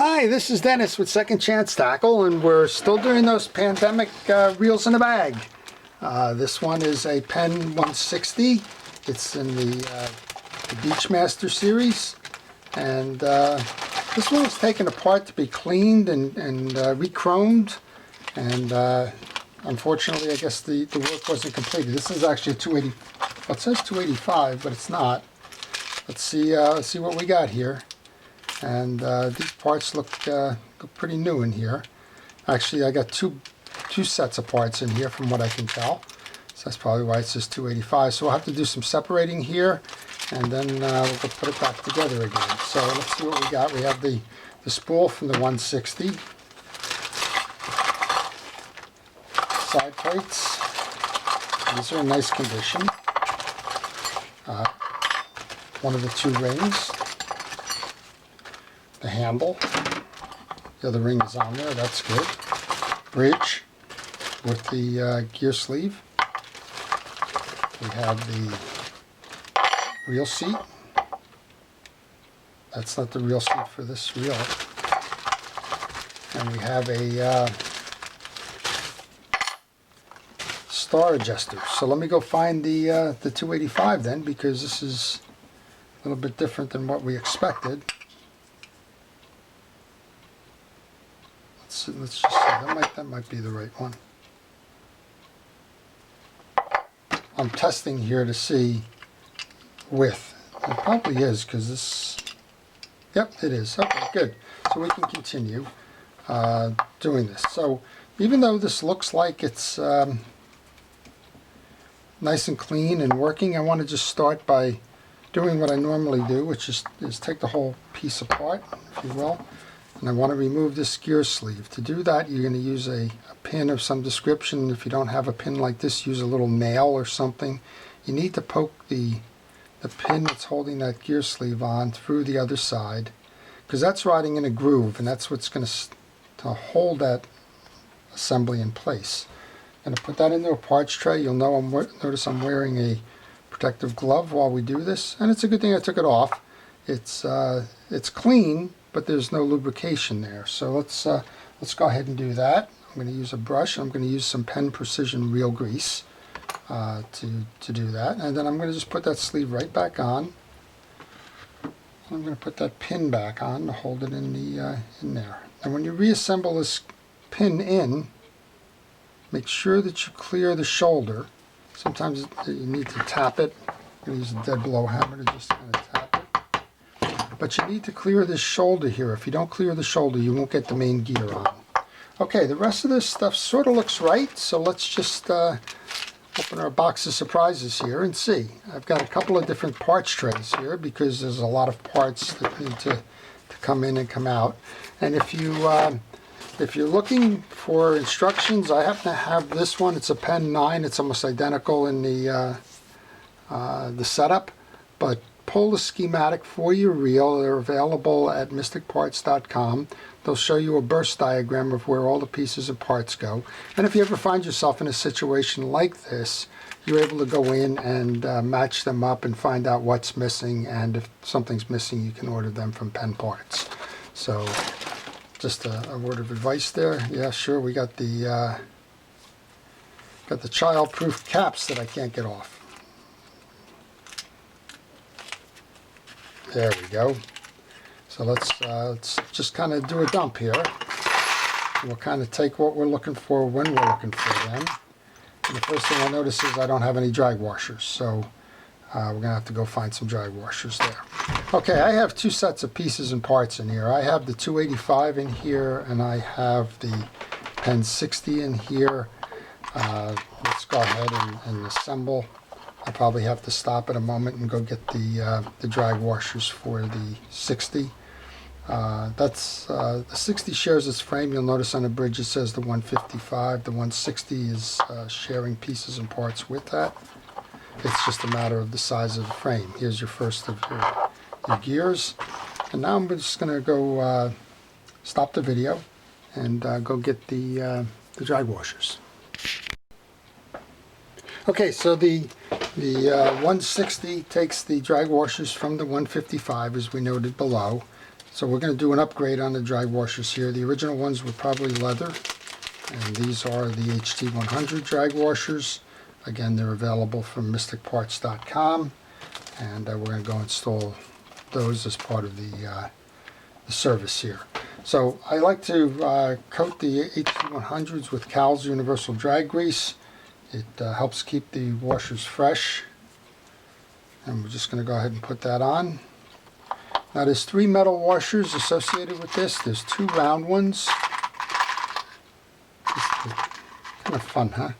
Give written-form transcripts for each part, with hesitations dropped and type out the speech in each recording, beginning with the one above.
Hi, this is Dennis with Second Chance Tackle, and we're still doing those pandemic reels in a bag. This one is a Penn 160. It's in the Beachmaster series, and this one was taken apart to be cleaned and re-chromed, and unfortunately I guess the work wasn't completed. This is actually a 280, well, it says 285, but it's not. Let's see what we got here. And these parts look pretty new in here. Actually, I got two sets of parts in here from what I can tell. So that's probably why it says 285. So we'll have to do some separating here, and then we'll put it back together again. So let's see what we got. We have the spool from the 160. Side plates. These are in nice condition. One of the two rings. The handle, the other ring is on there, that's good. Bridge with the gear sleeve. We have the reel seat. That's not the reel seat for this reel. And we have a star adjuster. So let me go find the 285 then, because this is a little bit different than what we expected. Let's just see, that might be the right one. I'm testing here to see width. It probably is, because this, yep, it is. Okay, good. So we can continue doing this. So even though this looks like it's nice and clean and working, I want to just start by doing what I normally do, which is take the whole piece apart, if you will. And I want to remove this gear sleeve. To do that, you're going to use a pin of some description. If you don't have a pin like this, use a little nail or something. You need to poke the pin that's holding that gear sleeve on through the other side, because that's riding in a groove, and that's what's going to hold that assembly in place. I'm going to put that into a parts tray. You'll know notice I'm wearing a protective glove while we do this, and it's a good thing I took it off. It's clean, but there's no lubrication there. So let's go ahead and do that. I'm going to use a brush. I'm going to use some Penn Precision reel grease to do that. And then I'm going to just put that sleeve right back on. I'm going to put that pin back on to hold it in there. And when you reassemble this pin in, make sure that you clear the shoulder. Sometimes you need to tap it. I'm going to use a dead blow hammer to just kind of tap it. But you need to clear this shoulder here. If you don't clear the shoulder, you won't get the main gear on. Okay, the rest of this stuff sort of looks right, so let's just open our box of surprises here and see. I've got a couple of different parts trays here because there's a lot of parts that need to come in and come out. And if you're looking for instructions, I happen to have this one. It's a Penn 9. It's almost identical in the setup, but pull the schematic for your reel. They're available at mysticparts.com. They'll show you a burst diagram of where all the pieces and parts go. And if you ever find yourself in a situation like this, you're able to go in and match them up and find out what's missing, and if something's missing, you can order them from Penn Parts. So just a word of advice there. Yeah, sure, we got the child-proof caps that I can't get off. There we go. So let's just kind of do a dump here. We'll kind of take what we're looking for when we're looking for them. And the first thing I notice is I don't have any drag washers, so we're going to have to go find some drag washers there. Okay, I have two sets of pieces and parts in here. I have the 285 in here, and I have the Penn 60 in here. Let's go ahead and assemble. I'll probably have to stop at a moment and go get the drag washers for the 60. The 60 shares its frame. You'll notice on the bridge it says the 155. The 160 is sharing pieces and parts with that. It's just a matter of the size of the frame. Here's your first of your gears. And now I'm just going to go stop the video and go get the drag washers. Okay, so the 160 takes the drag washers from the 155, as we noted below, So we're going to do an upgrade on the drag washers here. The original ones were probably leather, and these are the HT100 drag washers. Again, they're available from mysticparts.com, and we're going to go install those as part of the service here. So I like to coat the HT100s with Cal's Universal Drag Grease. It helps keep the washers fresh. And we're just going to go ahead and put that on. Now there's 3 metal washers associated with this. There's 2 round ones. Kind of fun, huh?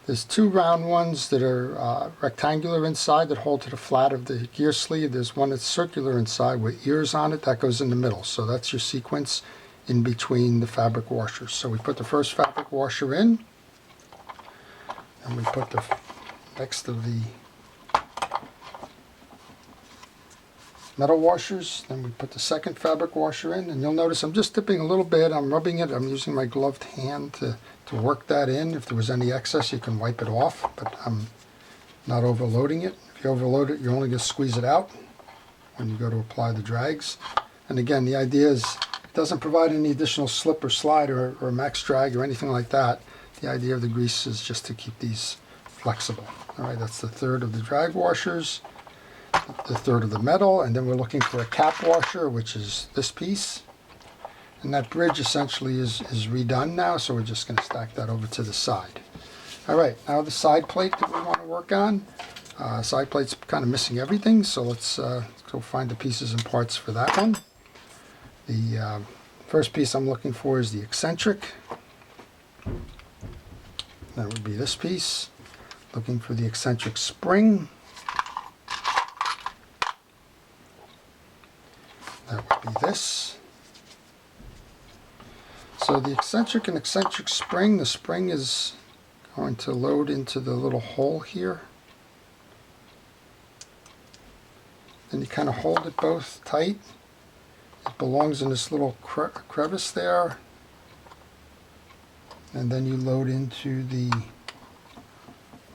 There's 2 round ones that are rectangular inside that hold to the flat of the gear sleeve. There's one that's circular inside with ears on it. That goes in the middle. So that's your sequence in between the fabric washers. So we put the first fabric washer in, and we put the next of the metal washers. Then we put the second fabric washer in, and you'll notice I'm just dipping a little bit. I'm rubbing it. I'm using my gloved hand to work that in. If there was any excess, you can wipe it off, but I'm not overloading it. If you overload it, you're only going to squeeze it out when you go to apply the drags. And again, the idea is it doesn't provide any additional slip or slide or max drag or anything like that. The idea of the grease is just to keep these flexible. All right, that's the third of the drag washers, the third of the metal, and then we're looking for a cap washer, which is this piece. And that bridge essentially is redone now, so we're just going to stack that over to the side. All right, now the side plate that we want to work on. Side plate's kind of missing everything, so let's go find the pieces and parts for that one. The first piece I'm looking for is the eccentric. That would be this piece. Looking for the eccentric spring. That would be this. So the eccentric and eccentric spring, the spring is going to load into the little hole here. Then you kind of hold it both tight. It belongs in this little crevice there. And then you load into the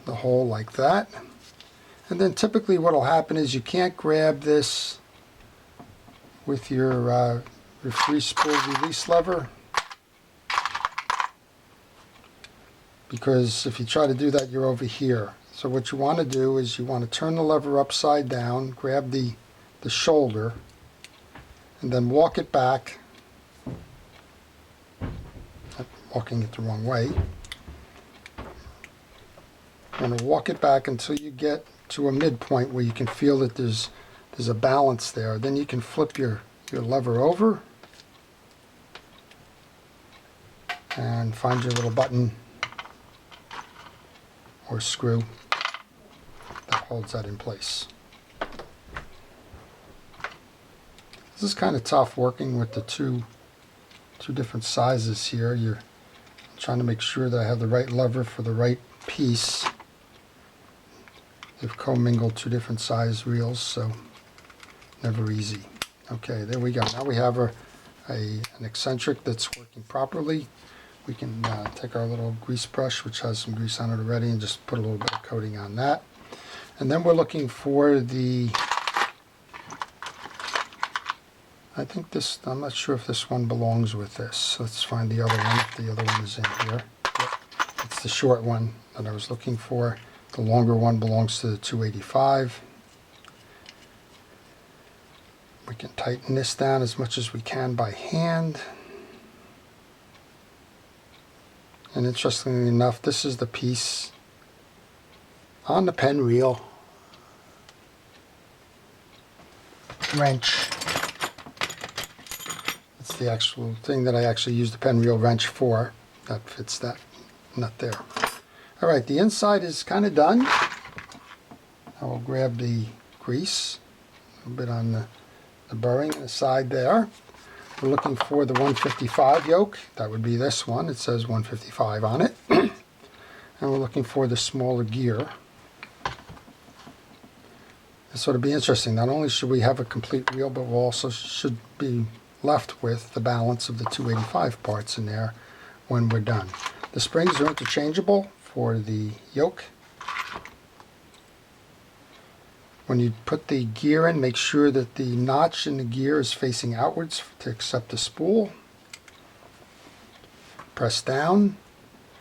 hole like that. And then typically what will happen is you can't grab this with your free spool release lever, because if you try to do that, you're over here. So what you want to do is you want to turn the lever upside down, grab the shoulder, and then walk it back. I'm walking it the wrong way. You want to walk it back until you get to a midpoint where you can feel that there's a balance there. Then you can flip your lever over and find your little button or screw that holds that in place. This is kind of tough working with the two different sizes here. You're trying to make sure that I have the right lever for the right piece. They've commingled 2 different size reels, so never easy. Okay, there we go. Now we have an eccentric that's working properly. We can take our little grease brush, which has some grease on it already, and just put a little bit of coating on that. And then we're looking for the, I think this, I'm not sure if this one belongs with this. Let's find the other one, if the other one is in here. Yep. It's the short one that I was looking for. The longer one belongs to the 285. We can tighten this down as much as we can by hand. And interestingly enough, this is the piece on the pen reel wrench. It's the actual thing that I actually use the pen reel wrench for. That fits that nut there. All right, the inside is kind of done. I will grab the grease, a little bit on the burring on the side there. We're looking for the 155 yoke. That would be this one. It says 155 on it. And we're looking for the smaller gear. This ought to be interesting. Not only should we have a complete reel, but we also should be left with the balance of the 285 parts in there when we're done. The springs are interchangeable for the yoke. When you put the gear in, make sure that the notch in the gear is facing outwards to accept the spool. Press down,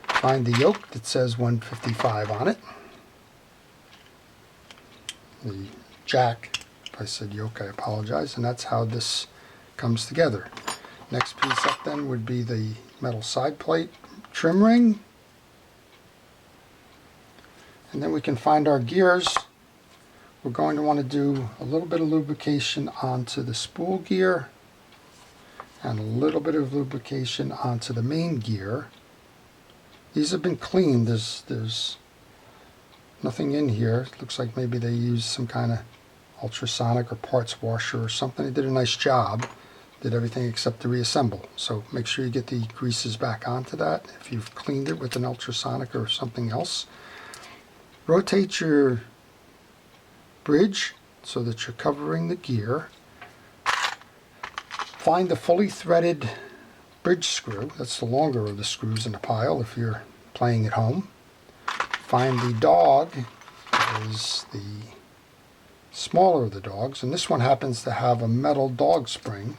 find the yoke that says 155 on it. The jack, if I said yoke, I apologize, and that's how this comes together. Next piece up then would be the metal side plate trim ring. And then we can find our gears. We're going to want to do a little bit of lubrication onto the spool gear and a little bit of lubrication onto the main gear. These have been cleaned. There's nothing in here. It looks like maybe they used some kind of ultrasonic or parts washer or something. They did a nice job. Did everything except the reassemble. So make sure you get the greases back onto that if you've cleaned it with an ultrasonic or something else. Rotate your bridge so that you're covering the gear. Find the fully threaded bridge screw. That's the longer of the screws in the pile if you're playing at home. Find the dog, that is the smaller of the dogs, and this one happens to have a metal dog spring,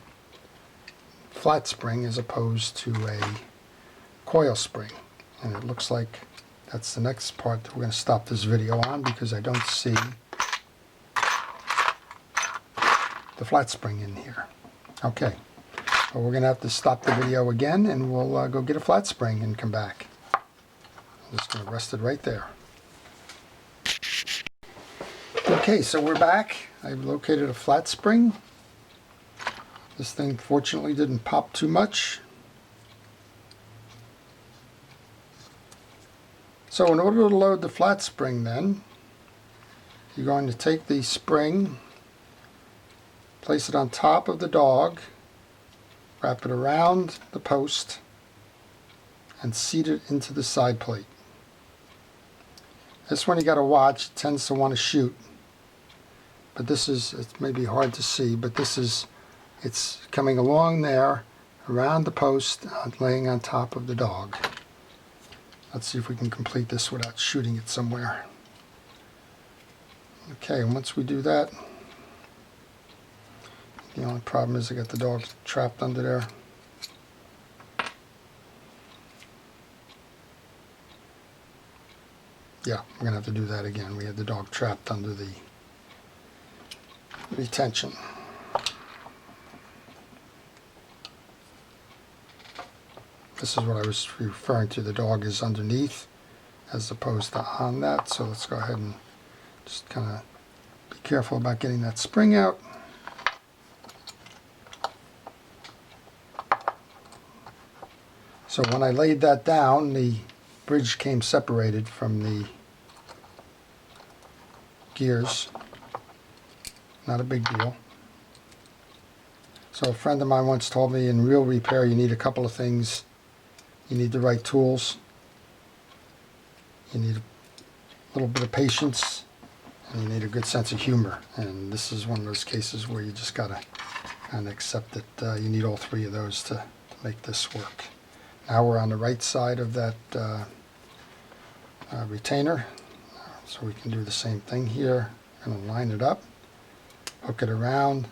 flat spring, as opposed to a coil spring. And it looks like that's the next part that we're going to stop this video on because I don't see the flat spring in here. Okay, well, we're going to have to stop the video again and we'll go get a flat spring and come back. I'm just going to rest it right there. Okay, so we're back. I've located a flat spring. This thing fortunately didn't pop too much. So in order to load the flat spring then, you're going to take the spring, place it on top of the dog, wrap it around the post, and seat it into the side plate. This one you got to watch, it tends to want to shoot. But this is, it may be hard to see, but this is, it's coming along there, around the post, laying on top of the dog. Let's see if we can complete this without shooting it somewhere. Okay, and once we do that, the only problem is I got the dog trapped under there. Yeah, we're going to have to do that again. We had the dog trapped under the retention. This is what I was referring to. The dog is underneath as opposed to on that. So let's go ahead and just kind of be careful about getting that spring out. So when I laid that down, the bridge came separated from the gears. Not a big deal. So a friend of mine once told me in real repair you need a couple of things. You need the right tools. You need a little bit of patience. And you need a good sense of humor. And this is one of those cases where you just got to kind of accept that you need all three of those to make this work. Now we're on the right side of that retainer. So we can do the same thing here. I'm going to line it up. Hook it around,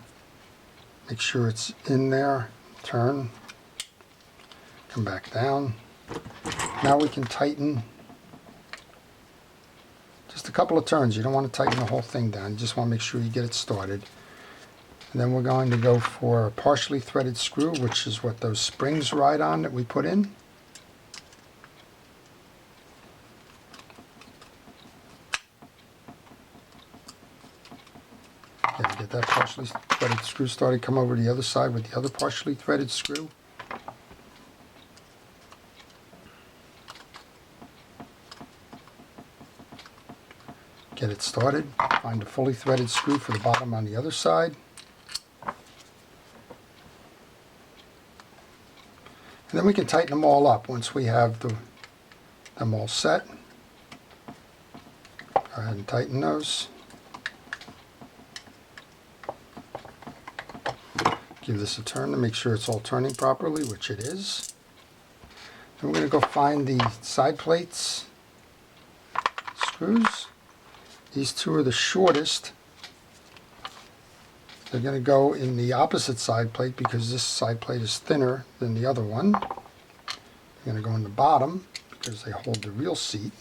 make sure it's in there, turn, come back down. Now we can tighten just a couple of turns. You don't want to tighten the whole thing down, you just want to make sure you get it started. And then we're going to go for a partially threaded screw, which is what those springs ride on that we put in. Get that partially threaded screw started, come over to the other side with the other partially threaded screw. Get it started, find a fully threaded screw for the bottom on the other side. And then we can tighten them all up once we have them all set. Go ahead and tighten those. Give this a turn to make sure it's all turning properly, which it is. Then we're going to go find the side plates, screws. These two are the shortest, They're going to go in the opposite side plate because this side plate is thinner than the other one. They're going to go in the bottom because they hold the real seat.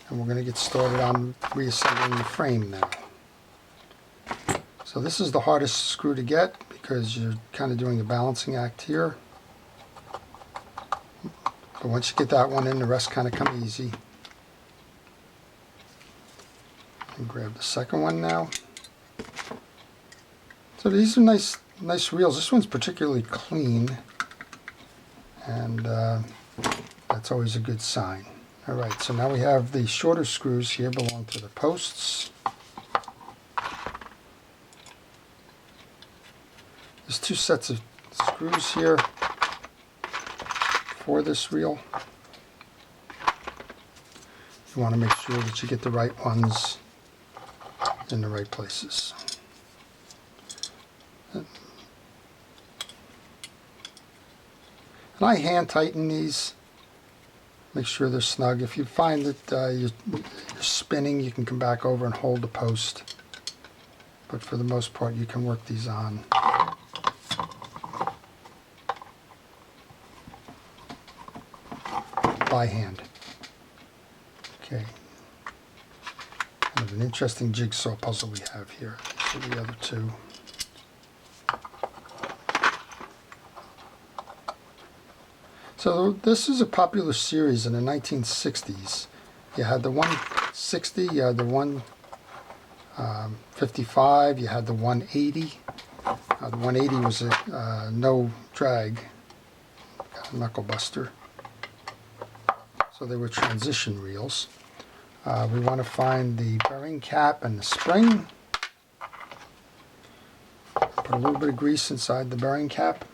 And we're going to get started on reassembling the frame now. So this is the hardest screw to get because you're kind of doing a balancing act here. But once you get that one in, the rest kind of come easy. And grab the second one now. So these are nice reels. This one's particularly clean, and that's always a good sign. All right, so now we have the shorter screws here belong to the posts. There's two sets of screws here for this reel. You want to make sure that you get the right ones in the right places. And I hand tighten these. Make sure they're snug. If you find that you're spinning, you can come back over and hold the post. But for the most part, you can work these on. By hand. Okay. Kind of an interesting jigsaw puzzle we have here. So the other two. So this is a popular series in the 1960s. You had the 160, you had the 155, you had the 180. The 180 was a no drag, a knuckle buster. So they were transition reels. We want to find the bearing cap and the spring. Put a little bit of grease inside the bearing cap.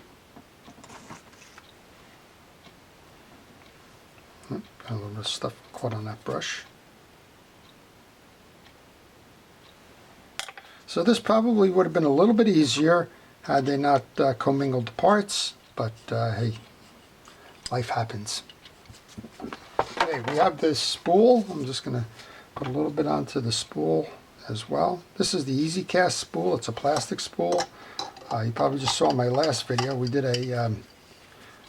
Got a little bit of stuff caught on that brush. So this probably would have been a little bit easier had they not commingled the parts, but hey, life happens. Okay, we have this spool. I'm just going to put a little bit onto the spool as well. This is the Easy Cast spool. It's a plastic spool. You probably just saw in my last video. We did an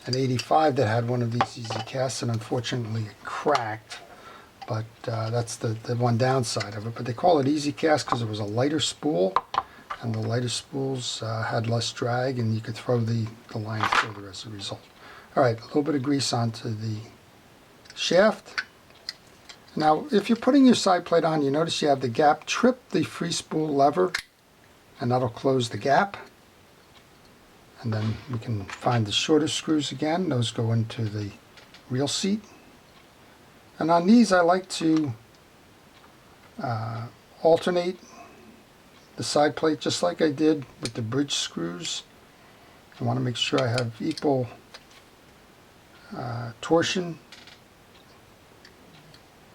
85 that had one of these Easy Casts, and unfortunately it cracked. But that's the one downside of it. But they call it Easy Cast because it was a lighter spool, and the lighter spools had less drag, and you could throw the line further as a result. All right, a little bit of grease onto the shaft. Now, if you're putting your side plate on, you notice you have the gap. Trip the free spool lever, and that'll close the gap. And then we can find the shorter screws again. Those go into the reel seat. And on these, I like to alternate the side plate just like I did with the bridge screws. I want to make sure I have equal torsion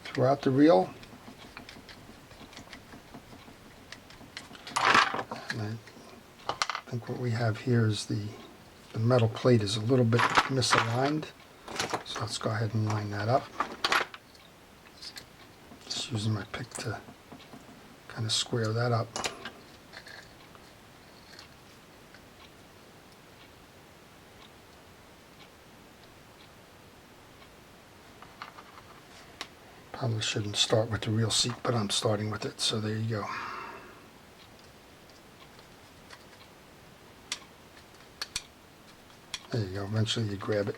throughout the reel. And I think what we have here is the metal plate is a little bit misaligned. So let's go ahead and line that up. Just using my pick to kind of square that up. Probably shouldn't start with the reel seat, but I'm starting with it, so there you go. There you go, eventually you grab it.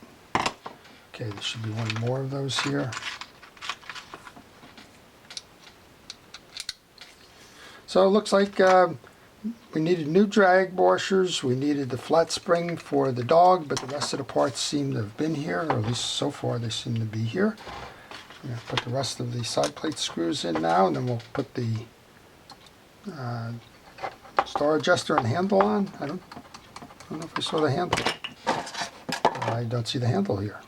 Okay, there should be one more of those here. So it looks like we needed new drag washers, we needed the flat spring for the dog, but the rest of the parts seem to have been here, or at least so far they seem to be here. I'm going to put the rest of the side plate screws in now, and then we'll put the star adjuster and handle on. I don't know if I saw the handle. I don't see the handle here.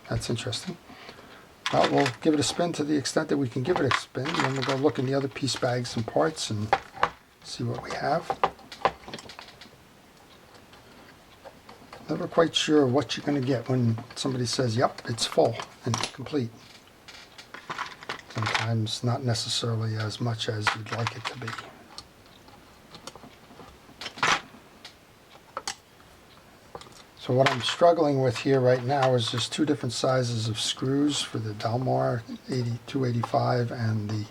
That's interesting. Well, we'll give it a spin to the extent that we can give it a spin, and then we'll go look in the other piece bags and parts and see what we have. Never quite sure what you're going to get when somebody says, yep, it's full and complete. So sometimes not necessarily as much as you'd like it to be. So what I'm struggling with here right now is just two different sizes of screws for the Delmar 285 and the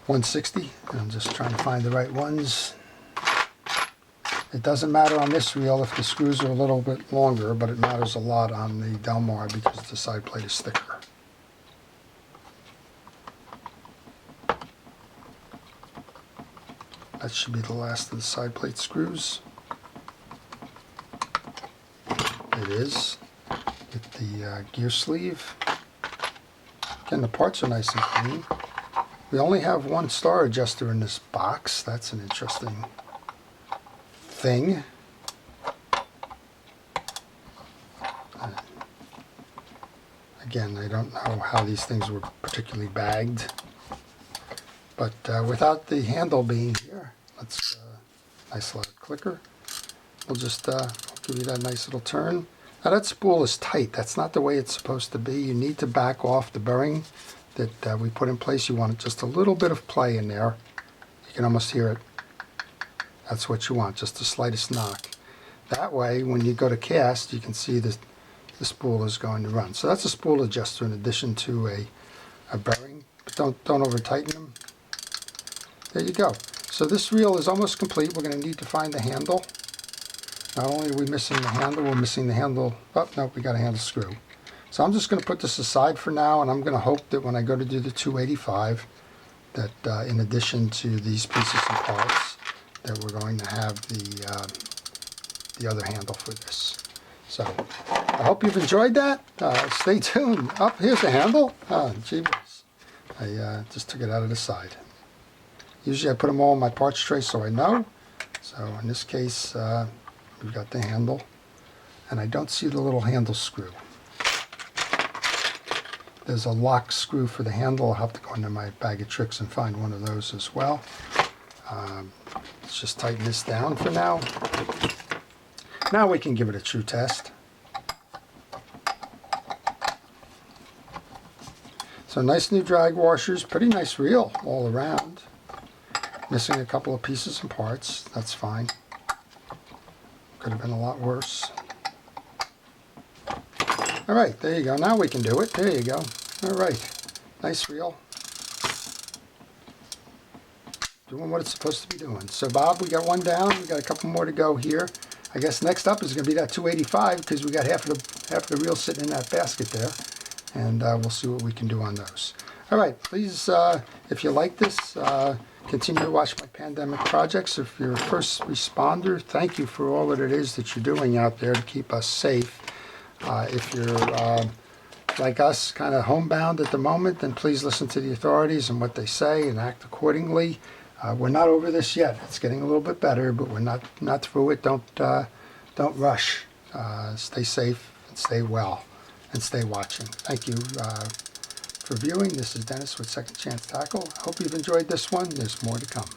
160. I'm just trying to find the right ones. It doesn't matter on this reel if the screws are a little bit longer, but it matters a lot on the Delmar because the side plate is thicker. That should be the last of the side plate screws. It is. Get the gear sleeve. Again, the parts are nice and clean. We only have one star adjuster in this box. That's an interesting thing. Again, I don't know how these things were particularly bagged. But without the handle being here, let's nice little clicker. We'll just give you that nice little turn. Now that spool is tight. That's not the way it's supposed to be. You need to back off the bearing that we put in place. You want just a little bit of play in there. You can almost hear it. That's what you want, just the slightest knock. That way, when you go to cast, you can see the spool is going to run. So that's a spool adjuster in addition to a bearing. But don't over tighten them. There you go. So this reel is almost complete. We're going to need to find the handle. Not only are we missing the handle, we're missing the handle. Oh, no, we got a handle screw. So I'm just going to put this aside for now, and I'm going to hope that when I go to do the 285, that in addition to these pieces and parts, that we're going to have the other handle for this. So I hope you've enjoyed that. Stay tuned. Oh, here's the handle. Gee whiz. I just took it out of the side. Usually I put them all in my parts tray so I know. So in this case, we've got the handle, and I don't see the little handle screw. There's a lock screw for the handle. I'll have to go into my bag of tricks and find one of those as well. Let's just tighten this down for now. Now we can give it a true test. So nice new drag washers, pretty nice reel all around. Missing a couple of pieces and parts, that's fine. Could have been a lot worse. All right, there you go. Now we can do it. There you go. All right, nice reel. Doing what it's supposed to be doing. So Bob, we got one down. We got a couple more to go here. I guess next up is going to be that 285 because we got half of the reel sitting in that basket there, and we'll see what we can do on those. All right, please, if you like this, continue to watch my pandemic projects. If you're a first responder, thank you for all that it is that you're doing out there to keep us safe. If you're like us, kind of homebound at the moment, then please listen to the authorities and what they say and act accordingly. We're not over this yet. It's getting a little bit better, but we're not through it. Don't rush. Stay safe and stay well and stay watching. Thank you for viewing. This is Dennis with Second Chance Tackle. I hope you've enjoyed this one. There's more to come.